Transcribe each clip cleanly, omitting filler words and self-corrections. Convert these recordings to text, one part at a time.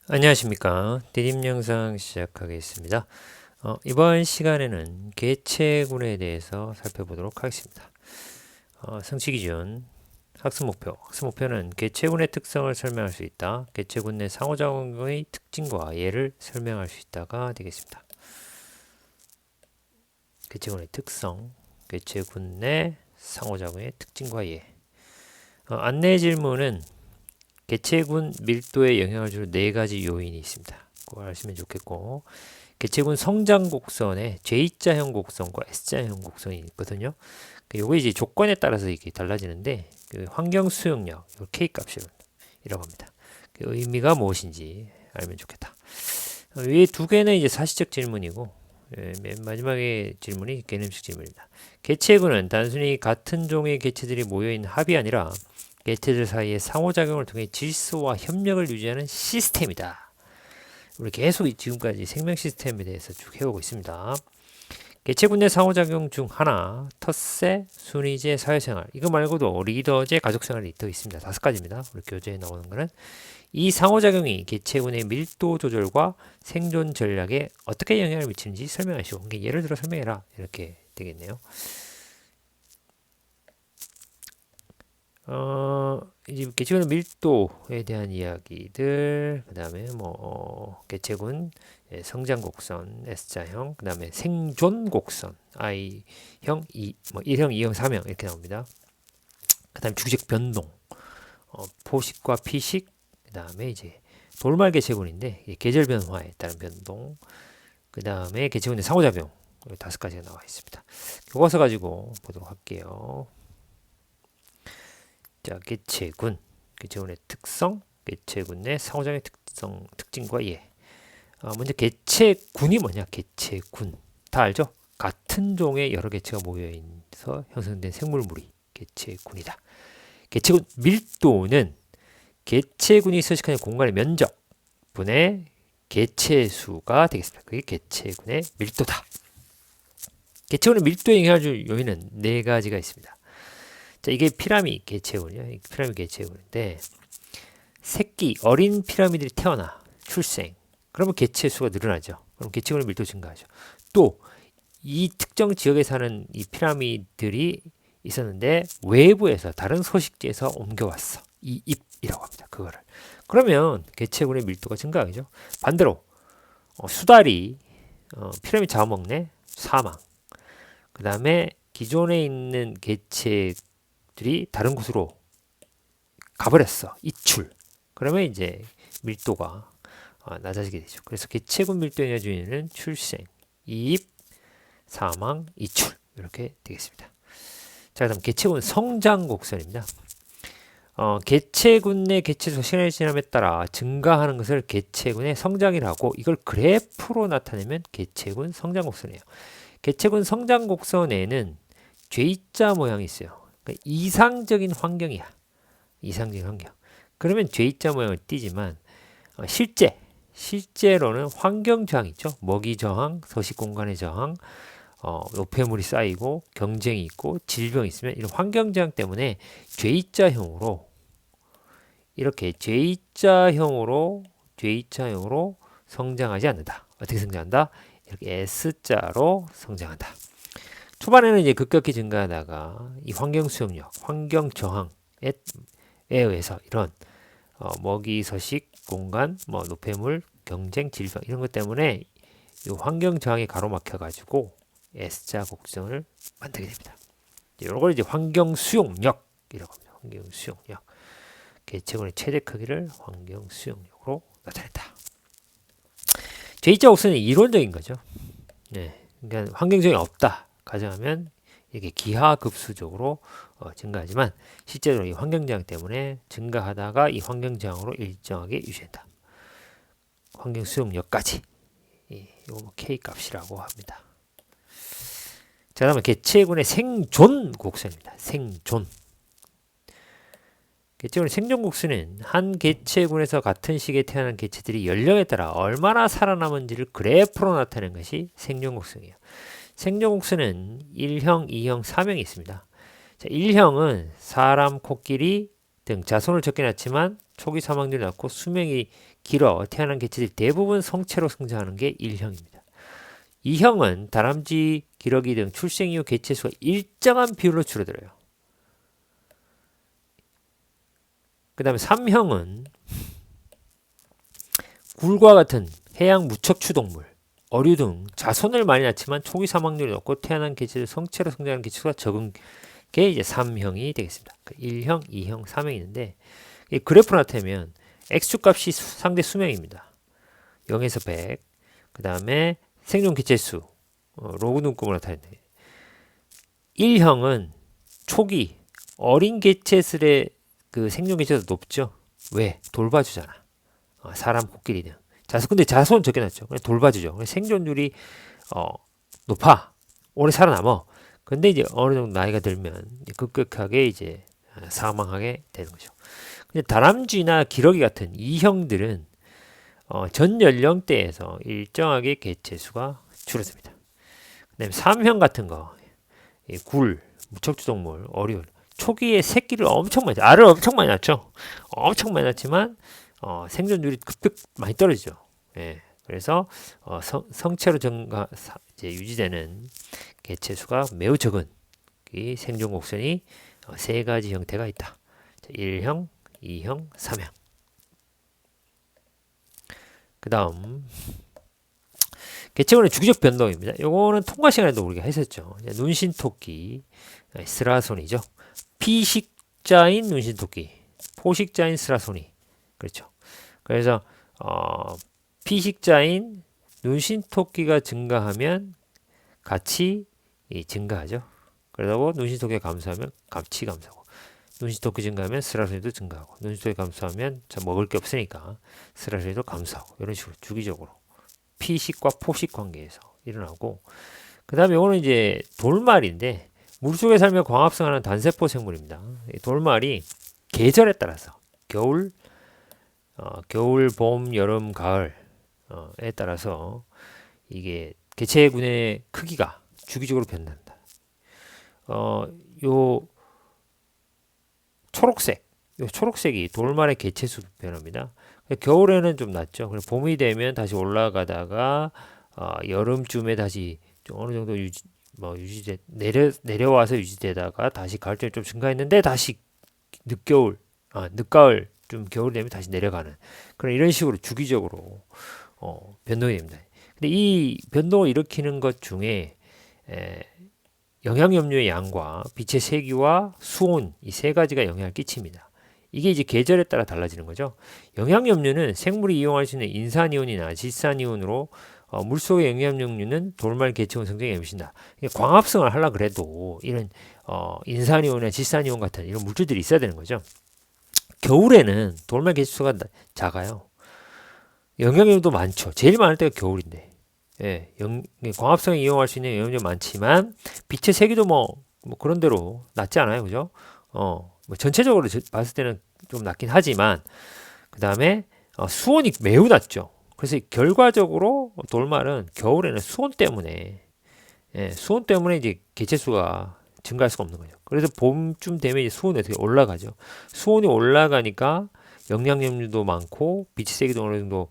안녕하십니까. 디딤 영상 시작하겠습니다. 이번 시간에는 개체군에 대해서 살펴보도록 하겠습니다. 성취기준, 학습목표는 개체군의 특성을 설명할 수 있다. 개체군 내 상호작용의 특징과 예를 설명할 수 있다가 되겠습니다. 개체군의 특성, 개체군 내 상호작용의 특징과 예. 안내 질문은 개체군 밀도에 영향을 주는 4가지 요인이 있습니다. 그걸 아시면 좋겠고, 개체군 성장 곡선에 J자형 곡선과 S자형 곡선이 있거든요. 요거 이제 조건에 따라서 이게 달라지는데, 그 환경 수용력, K 값이라고 합니다. 그 의미가 무엇인지 알면 좋겠다. 위에 두 개는 이제 사실적 질문이고, 맨 마지막에 질문이 개념식 질문입니다. 개체군은 단순히 같은 종의 개체들이 모여있는 합이 아니라 개체들 사이의 상호작용을 통해 질서와 협력을 유지하는 시스템이다. 우리 계속 지금까지 생명 시스템에 대해서 쭉 해오고 있습니다. 개체군 내 상호작용 중 하나, 텃세, 순위제, 사회생활. 이거 말고도 리더제, 가족생활이 더 있습니다. 5가지입니다. 우리 교재에 나오는 거는. 이 상호작용이 개체군의 밀도 조절과 생존 전략에 어떻게 영향을 미치는지 설명하시고, 예를 들어 설명해라. 이렇게 되겠네요. 이제 개체군 밀도에 대한 이야기들, 그 다음에 개체군 성장 곡선, S자형, 그 다음에 생존 곡선, I형, 1형, 2형, 3형 이렇게 나옵니다. 그 다음에 주기적 변동, 포식과 피식, 그 다음에 이제 돌말 개체군인데 계절 변화에 따른 변동, 그 다음에 개체군의 상호작용, 5가지가 나와 있습니다. 교과서 가지고 보도록 할게요. 자, 개체군의 특성, 개체군 내 상호작용의 특징과 예. 먼저 개체군이 뭐냐? 개체군 다 알죠? 같은 종의 여러 개체가 모여있어 형성된 생물무리 개체군이다. 개체군 밀도는 개체군이 서식하는 공간의 면적 분의 개체수가 되겠습니다. 그게 개체군의 밀도다. 개체군의 밀도에 영향을 줄 요인은 4가지가 있습니다. 자, 이게 피라미드 개체군이에요. 피라미드 개체군인데 어린 피라미드들이 태어나 출생. 그러면 개체 수가 늘어나죠. 그럼 개체군의 밀도 증가하죠. 또 이 특정 지역에 사는 이 피라미드들이 있었는데 외부에서 다른 서식지에서 옮겨왔어. 이 잎이라고 합니다. 그거를. 그러면 개체군의 밀도가 증가하죠. 반대로 수달이 피라미드 잡아먹네. 사망. 그 다음에 기존에 있는 개체들이 다른 곳으로 가버렸어. 이출. 그러면 이제 밀도가 낮아지게 되죠. 그래서 개체군 밀도의 영향주의는 출생, 이입, 사망, 이출 이렇게 되겠습니다. 자, 그다음 개체군 성장 곡선입니다. 개체군 내 개체수 시간이 지남에 따라 증가하는 것을 개체군의 성장이라고 이걸 그래프로 나타내면 개체군 성장 곡선이에요. 개체군 성장 곡선에는 J자 모양이 있어요. 그러니까 이상적인 환경이야. 이상적인 환경. 그러면 J자 모양을 띄지만 실제로는 환경 저항 있죠. 먹이 저항, 서식 공간의 저항, 노폐물이 쌓이고 경쟁이 있고 질병이 있으면 이런 환경 저항 때문에 J자형으로 이렇게 J자형으로 성장하지 않는다. 어떻게 성장한다? 이렇게 S자로 성장한다. 초반에는 이제 급격히 증가하다가 이 환경 수용력, 환경 저항에 의해서 이런 먹이, 서식, 공간, 노폐물, 경쟁, 질병 이런 것 때문에 이 환경 저항이 가로막혀 가지고 S자 곡선을 만들게 됩니다. 이런 걸 이제 환경 수용력이라고 합니다. 환경 수용력. 개체군의 최대 크기를 환경 수용력으로 나타낸다. J자 곡선은 이론적인 거죠. 네, 그러니까 환경 저항이 없다 가정하면 이게 기하급수적으로 증가하지만 실제로 이 환경 저항 때문에 증가하다가 이 환경 저항으로 일정하게 유지된다. 환경 수용력까지 이거 K 값이라고 합니다. 자, 다음에 개체군의 생존 곡선입니다. 생존. 개체군의 생존 곡선은 한 개체군에서 같은 시기에 태어난 개체들이 연령에 따라 얼마나 살아남은지를 그래프로 나타내는 것이 생존 곡선이에요. 생존 곡선은 1형, 2형, 3형이 있습니다. 자, 1형은 사람, 코끼리 등 자손을 적게 낳지만 초기 사망률이 낮고 수명이 길어 태어난 개체들이 대부분 성체로 성장하는 게 1형입니다. 2형은 다람쥐, 기러기 등 출생 이후 개체 수가 일정한 비율로 줄어들어요. 그 다음에 3형은 굴과 같은 해양 무척추 동물, 어류 등 자손을 많이 낳지만 초기 사망률이 높고 태어난 개체들 성체로 성장하는 개체 수가 적은 게 이제 3형이 되겠습니다. 1형, 2형, 3형이 있는데 이 그래프 나타내면 X축 값이 상대 수명입니다. 0에서 100. 그 다음에 생존 개체수 로그 눈곱으로 나타내는데 1형은 초기 어린 개체들의 그 생존 개체수가 높죠. 왜? 돌봐주잖아. 사람 코끼리 등. 근데 자손 적게 낳죠. 돌봐주죠. 생존율이 높아. 오래 살아남어. 근데 이제 어느 정도 나이가 들면 급격하게 이제 사망하게 되는 거죠. 근데 다람쥐나 기러기 같은 2형들은 전 연령대에서 일정하게 개체 수가 줄어듭니다. 그다음에 3형 같은 거, 굴, 무척추 동물, 어류, 초기에 새끼를 엄청 많이, 알을 엄청 많이 낳죠. 엄청 많이 낳지만 생존율이 급격 많이 떨어지죠. 예, 그래서 성체로 이제 유지되는 개체 수가 매우 적은 이 생존 곡선이 세 가지 형태가 있다. 1형, 2형, 3형. 그 다음 개체군의 주기적 변동입니다. 요거는 통과 시간에도 우리가 했었죠. 눈신토끼, 스라소니죠. 피식자인 눈신토끼, 포식자인 스라소니. 그렇죠. 그래서 피식자인 눈신토끼가 증가하면 같이 증가하죠. 그러고 눈신토끼가 감소하면 같이 감소하고, 눈신토끼 증가하면 스라소니도 증가하고, 눈신토끼 감소하면 먹을 게 없으니까 스라소니도 감소하고, 이런 식으로 주기적으로 피식과 포식 관계에서 일어나고, 그 다음에 이거는 이제 돌말인데 물속에 살며 광합성하는 단세포 생물입니다. 돌말이 계절에 따라서 겨울, 봄, 여름, 가을에 따라서 이게 개체군의 크기가 주기적으로 변한다. 요 초록색이 돌말의 개체수 변화입니다. 겨울에는 좀 낮죠. 봄이 되면 다시 올라가다가 여름쯤에 다시 좀 어느 정도 내려와서 유지되다가 다시 가을쯤에 좀 증가했는데 다시 늦가을 좀 겨울 되면 다시 내려가는 그런 이런 식으로 주기적으로 변동이 됩니다. 근데 이 변동을 일으키는 것 중에 영양염료의 양과 빛의 세기와 수온 이 세 가지가 영향을 끼칩니다. 이게 이제 계절에 따라 달라지는 거죠. 영양염료는 생물이 이용할 수 있는 인산이온이나 질산이온으로 물속의 영양염료는 돌말 개체군 성장에 미친다. 광합성을 하려 그래도 이런 인산이온이나 질산이온 같은 이런 물질들이 있어야 되는 거죠. 겨울에는 돌말 개체수가 작아요. 영양염료도 많죠. 제일 많을 때가 겨울인데. 예, 광합성에 이용할 수 있는 영양염료 많지만 빛의 세기도 뭐 그런 대로 낮지 않아요, 그죠? 뭐 전체적으로 봤을 때는 좀 낮긴 하지만 그 다음에 수온이 매우 낮죠. 그래서 결과적으로 돌말은 겨울에는 수온 때문에 이제 개체수가 증가할 수가 없는 거죠. 그래서 봄쯤 되면 이제 수온이 어떻게 올라가죠. 수온이 올라가니까 영양염료도 많고 빛의 세기도 어느 정도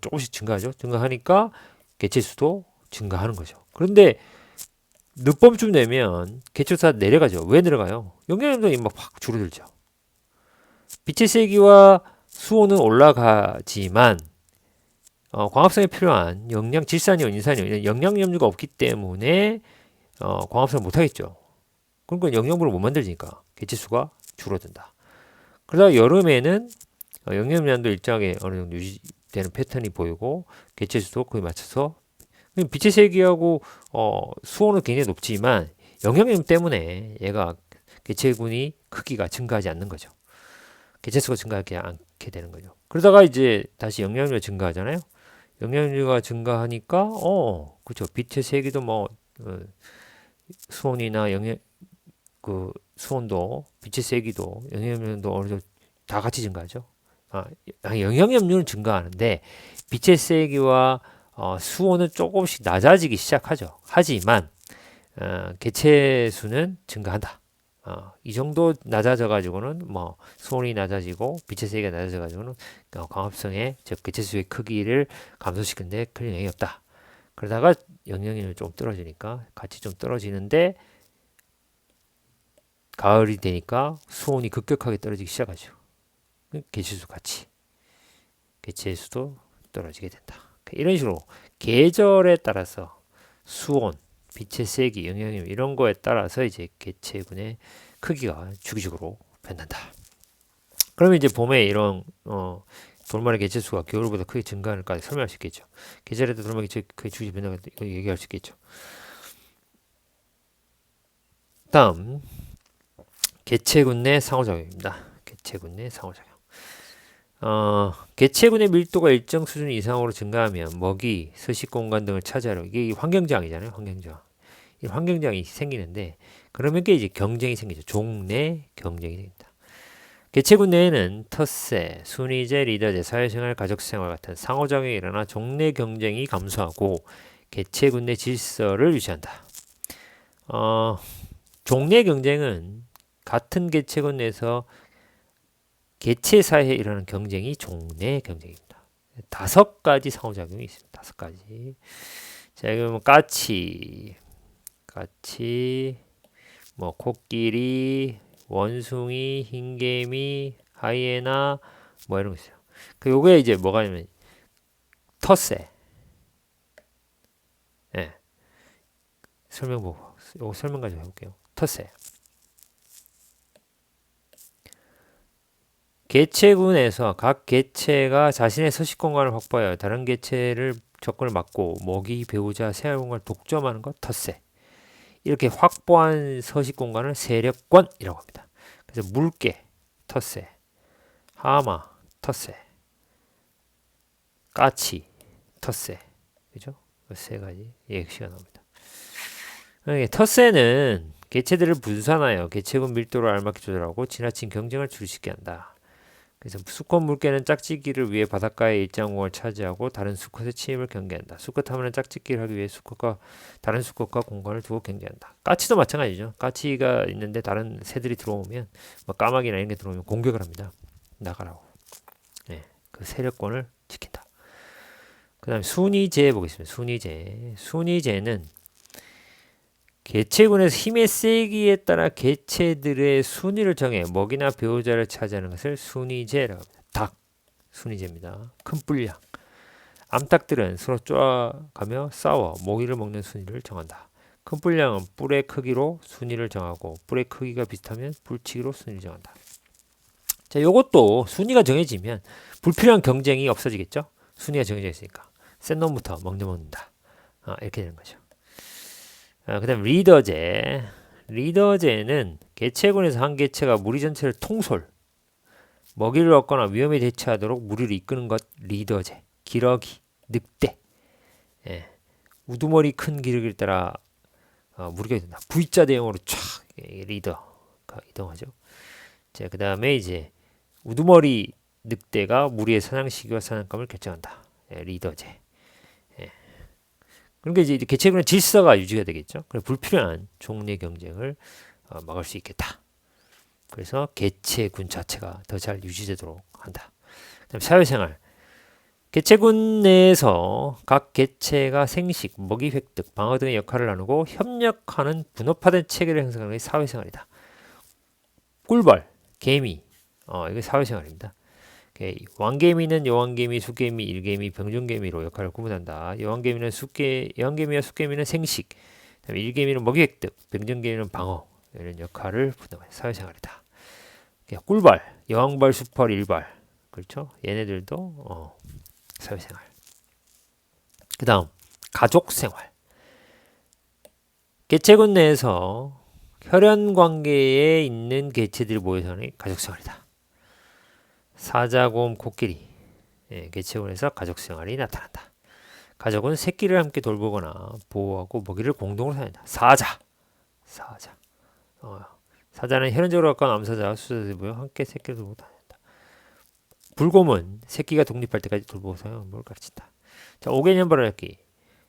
조금씩 증가하죠. 증가하니까 개체수도 증가하는 거죠. 그런데 늦봄쯤 되면 개체수가 내려가죠. 왜 내려가요? 영양염료가 막 확 줄어들죠. 빛의 세기와 수온은 올라가지만 광합성에 필요한 영양, 질산이온, 인산이온 이런 영양염료가 없기 때문에 광합성을 못하겠죠. 그러니까 영양분을 못 만들니까 개체수가 줄어든다. 그러다 여름에는 영양염료도 일정하게 어느 정도 유지되는 패턴이 보이고 개체수도 거기에 맞춰서 빛의 세기하고 수온은 굉장히 높지만 영양염 때문에 얘가 개체군이 크기가 증가하지 않는 거죠. 개체수가 증가하지 않게 되는 거죠. 그러다가 이제 다시 영양염료가 증가하잖아요. 영양염료가 증가하니까 그렇죠. 빛의 세기도 수온이나 수온도 빛의 세기도 영양염료도 어느 정도 다 같이 증가하죠. 영양염료는 증가하는데 빛의 세기와 수온은 조금씩 낮아지기 시작하죠. 하지만 개체수는 증가한다. 이 정도 낮아져 가지고는 뭐 수온이 낮아지고 빛의 세기가 낮아져 가지고는 광합성의 즉 개체수의 크기를 감소시키는데 큰 영향이 없다. 그러다가 영향이 좀 떨어지니까 같이 좀 떨어지는데 가을이 되니까 수온이 급격하게 떨어지기 시작하죠. 개체수 같이 개체수도 떨어지게 된다. 이런 식으로 계절에 따라서 수온, 빛의 세기, 영향력 이런 거에 따라서 이제 개체군의 크기가 주기적으로 변한다. 그러면 이제 봄에 이런 돌말의 개체수가 겨울보다 크게 증가하는까지 설명할 수 있겠죠. 계절에 따라 돌말 개체 크게 주기 변화가 얘기할 수 있겠죠. 다음 개체군 내 상호작용입니다. 개체군 내 상호작용. 개체군의 밀도가 일정 수준 이상으로 증가하면 먹이, 서식 공간 등을 차지하려 이게 환경저항이잖아요. 환경저항. 이 환경저항이 생기는데 그러면 이제 경쟁이 생기죠. 종 내 경쟁이 생긴다. 개체군 내에는 텃세, 순위제, 리더제, 사회생활, 가족생활 같은 상호작용이 일어나 종 내 경쟁이 감소하고 개체군 내 질서를 유지한다. 종 내 경쟁은 같은 개체군 내에서 개체 사이에 일어나는 경쟁이 종 내 경쟁입니다. 5가지 상호작용이 있습니다. 5가지. 자, 그러면 까치, 뭐 코끼리, 원숭이, 흰개미, 하이에나, 뭐 이런 거 있어요. 요게 이제 뭐가 있냐면 텃세. 예. 설명 보고 요거 설명 가지고 해볼게요. 텃세. 개체군에서 각 개체가 자신의 서식 공간을 확보하여 다른 개체를 접근을 막고 먹이, 배우자, 생활 공간을 독점하는 것 텃세. 이렇게 확보한 서식 공간을 세력권이라고 합니다. 그래서 물개, 텃세, 하마, 텃세, 까치, 텃세. 그죠? 세 가지 예시가 나옵니다. 텃세는 개체들을 분산하여 개체군 밀도를 알맞게 조절하고 지나친 경쟁을 줄일 수 있게 한다. 그래서 수컷 물개는 짝짓기를 위해 바닷가의 일정 공간을 차지하고 다른 수컷의 침입을 경계한다. 수컷하면 짝짓기를 하기 위해 다른 수컷과 공간을 두고 경계한다. 까치도 마찬가지죠. 까치가 있는데 다른 새들이 들어오면 뭐 까마귀나 이런 게 들어오면 공격을 합니다. 나가라고. 네, 그 세력권을 지킨다. 그 다음에 순위제 보겠습니다. 순위제는 개체군에서 힘의 세기에 따라 개체들의 순위를 정해 먹이나 배우자를 차지하는 것을 순위제라고 합니다. 닭, 순위제입니다. 큰 뿔량. 암탉들은 서로 쪼아가며 싸워 먹이를 먹는 순위를 정한다. 큰 뿔량은 뿔의 크기로 순위를 정하고 뿔의 크기가 비슷하면 뿔치기로 순위를 정한다. 자, 요것도 순위가 정해지면 불필요한 경쟁이 없어지겠죠? 순위가 정해져 있으니까. 센 놈부터 먹는다. 이렇게 되는 거죠. 그 다음 리더제. 리더제는 개체군에서 한 개체가 무리 전체를 통솔, 먹이를 얻거나 위험에 대처하도록 무리를 이끄는 것 리더제. 기러기, 늑대. 예. 우두머리 큰 기러기를 따라 무리가 된다. V자 대형으로 촥 리더가 이동하죠. 자, 그 다음에 이제 우두머리 늑대가 무리의 사냥 시기와 사냥감을 결정한다. 예, 리더제. 그러니까 이제 개체군의 질서가 유지가 되겠죠. 그래서 불필요한 종내 경쟁을 막을 수 있겠다. 그래서 개체군 자체가 더 잘 유지되도록 한다. 그다음 사회생활. 개체군 내에서 각 개체가 생식, 먹이 획득, 방어 등의 역할을 나누고 협력하는 분업화된 체계를 형성하는 게 사회생활이다. 꿀벌, 개미, 이게 사회생활입니다. 왕개미는 여왕개미, 숫개미, 일개미, 병존개미로 역할을 구분한다. 여왕개미와 숫개미는 생식, 일개미는 먹이 획득, 병존개미는 방어 이런 역할을 분담하는 사회생활이다. 꿀벌, 여왕벌, 숫벌, 일벌 그렇죠? 얘네들도 사회생활. 그 다음 가족생활. 개체군 내에서 혈연 관계에 있는 개체들이 모여서 하는 가족생활이다. 사자곰, 코끼리, 개체군에서 가족생활이 나타난다. 가족은 새끼를 함께 돌보거나 보호하고 먹이를 공동으로 사냥한다. 사자는 혈연적으로 가까운 암사자와 수사자들이 모여 함께 새끼를 돌보고 다닌다. 불곰은 새끼가 독립할 때까지 돌보고 사용을 가르친다. 자, 5개년 벌어잡기.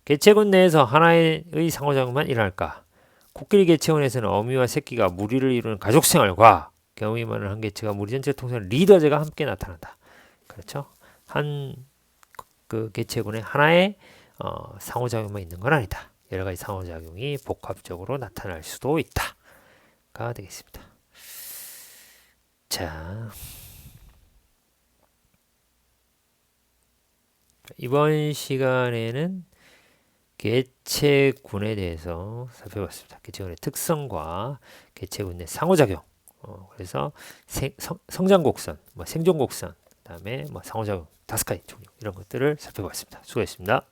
개체군 내에서 하나의 상호작용만 일어날까? 코끼리 개체원에서는 어미와 새끼가 무리를 이루는 가족 생활과 경험이 많은 한 개체가 무리 전체를 통솔하는 리더제가 함께 나타난다. 그렇죠? 한 그 개체군에 하나의 상호작용만 있는 건 아니다. 여러 가지 상호작용이 복합적으로 나타날 수도 있다가 되겠습니다. 자, 이번 시간에는 개체군에 대해서 살펴봤습니다. 개체군의 특성과 개체군 의 상호작용. 그래서 성장곡선, 생존곡선, 그다음에 상호작용 5가지 종류 이런 것들을 살펴봤습니다. 수고했습니다.